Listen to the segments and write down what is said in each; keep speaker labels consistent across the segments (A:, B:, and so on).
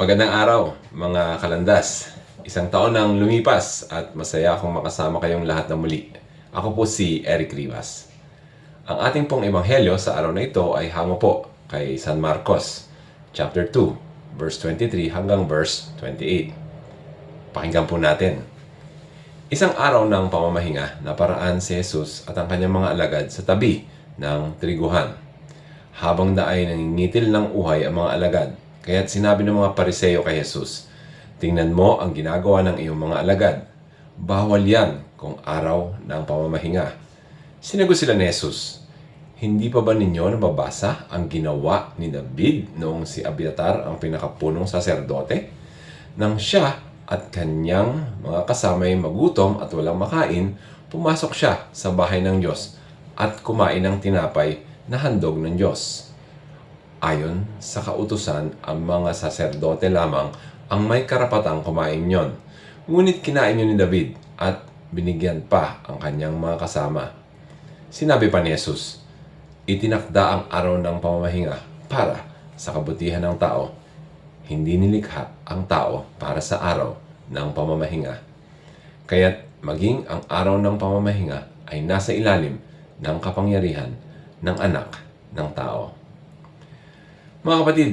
A: Magandang araw, mga kalandas. Isang taon nang lumipas at masaya akong makasama kayong lahat na muli. Ako po si Eric Rivas. Ang ating pong ebanghelyo sa araw na ito ay hango po kay San Marcos, chapter 2, verse 23 hanggang verse 28. Pakinggan po natin. Isang araw ng pamamahinga, naparaan si Jesus at ang kanyang mga alagad sa tabi ng triguhan. Habang daay nangingitil ng uhay ang mga alagad, kaya't sinabi ng mga Pariseo kay Jesus, "Tingnan mo ang ginagawa ng iyong mga alagad. Bawal yan kung araw ng pamamahinga." Sinagot sila ni Jesus, "Hindi pa ba ninyo nababasa ang ginawa ni David noong si Abiatar ang pinakapunong saserdote? Nang siya at kanyang mga kasamay magutom at walang makain, pumasok siya sa bahay ng Diyos at kumain ng tinapay na handog ng Diyos. Ayon sa kautusan, ang mga saserdote lamang ang may karapatang kumain yon. Ngunit kinain yun ni David at binigyan pa ang kanyang mga kasama." Sinabi pa ni Jesus, "Itinakda ang araw ng pamamahinga para sa kabutihan ng tao. Hindi nilikha ang tao para sa araw ng pamamahinga. Kaya't maging ang araw ng pamamahinga ay nasa ilalim ng kapangyarihan ng anak ng tao." Mga kapatid,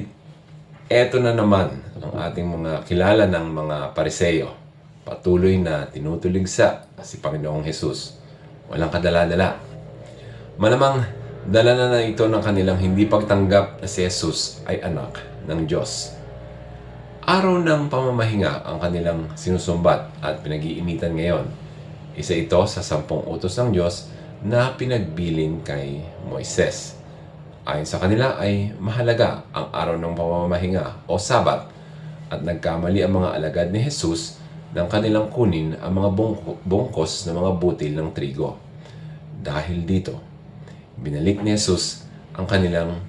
A: eto na naman ang ating mga kilala ng mga Pariseo. Patuloy na tinutuligsa si Panginoong Jesus. Walang kadala-dala. Malamang dala na ito ng kanilang hindi pagtanggap na si Jesus ay anak ng Diyos. Araw ng pamamahinga ang kanilang sinusumbat at pinag-iinitan ngayon. Isa ito sa 10 utos ng Diyos na pinagbilin kay Moises. Ayon sa kanila ay mahalaga ang araw ng pamamahinga o Sabat at nagkamali ang mga alagad ni Jesus nang kanilang kunin ang mga bungkos ng mga butil ng trigo. Dahil dito, binalik ni Jesus ang kanilang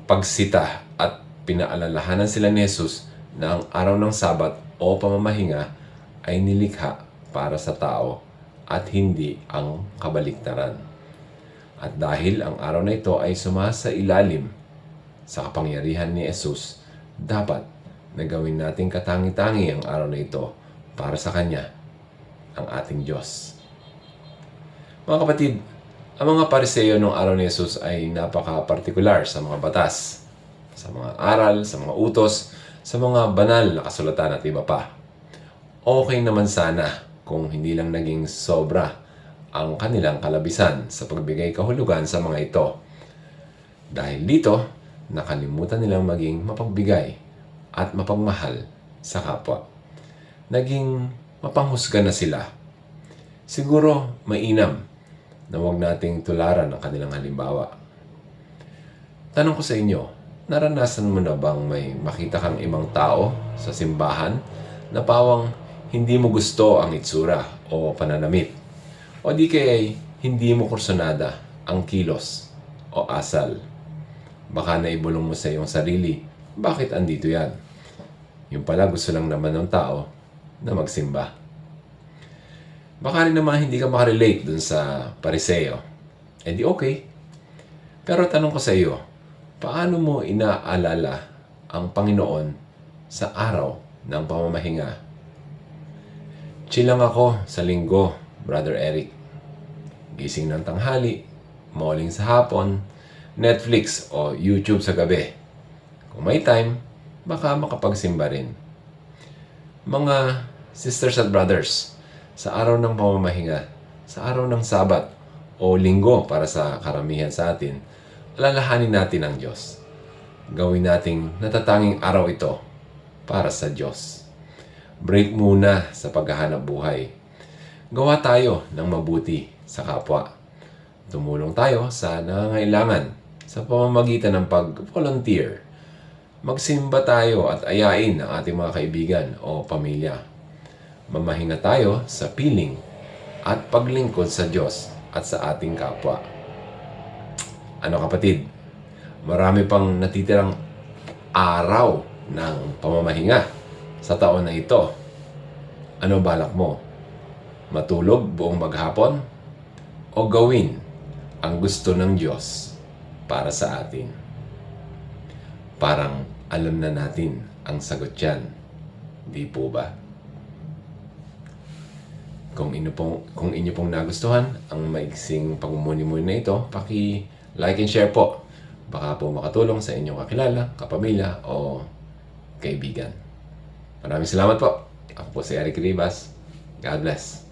A: pagsita at pinaalalahanan sila ni Jesus na ang araw ng Sabat o pamamahinga ay nilikha para sa tao at hindi ang kabaliktaran. At dahil ang araw na ito ay sumasa ilalim sa kapangyarihan ni Jesus, dapat na gawin nating katangi-tangi ang araw na ito para sa Kanya, ang ating Diyos. Mga kapatid, ang mga Pariseo noong araw ni Jesus ay napaka-partikular sa mga batas, sa mga aral, sa mga utos, sa mga banal na kasulatan at iba pa. Okay naman sana kung hindi lang naging sobra ang kanilang kalabisan sa pagbigay kahulugan sa mga ito. Dahil dito, nakalimutan nilang maging mapagbigay at mapagmahal sa kapwa. Naging mapanghusga na sila. Siguro mainam na huwag nating tularan ang kanilang halimbawa. Tanong ko sa inyo, naranasan mo na bang may makita kang ibang tao sa simbahan na pawang hindi mo gusto ang itsura o pananamit? O di kaya hindi mo kursunada ang kilos o asal? Baka naibulong mo sa iyong sarili, bakit andito yan? Yung pala gusto lang naman ng tao na magsimba. Baka rin naman hindi ka makarelate dun sa Pariseo. Eh di okay. Pero tanong ko sa iyo, paano mo inaalala ang Panginoon sa araw ng pamamahinga? Chill lang ako sa linggo, Brother Eric. Gising ng tanghali, malling sa hapon, Netflix o YouTube sa gabi. Kung may time, baka makapagsimba rin. Mga sisters at brothers, sa araw ng pamamahinga, sa araw ng Sabat o linggo para sa karamihan sa atin, alalahanin natin ang Diyos. Gawin nating natatanging araw ito para sa Diyos. Break muna sa paghahanap buhay. Gawa tayo ng mabuti sa kapwa. Tumulong tayo sa nangangailangan sa pamamagitan ng pag-volunteer. Magsimba tayo at ayain ang ating mga kaibigan o pamilya. Mamahinga tayo sa piling at paglingkod sa Diyos at sa ating kapwa. Ano kapatid? Marami pang natitirang araw ng pamamahinga sa taon na ito. Ano balak mo? Matulog buong maghapon o gawin ang gusto ng Diyos para sa atin? Parang alam na natin ang sagot dyan. Di po ba? Kung inyo pong nagustuhan ang maiksing pagmumuni-muni na ito, paki-like and share po. Baka po makatulong sa inyong kakilala, kapamilya o kaibigan. Maraming salamat po. Ako po si Eric Rivas. God bless.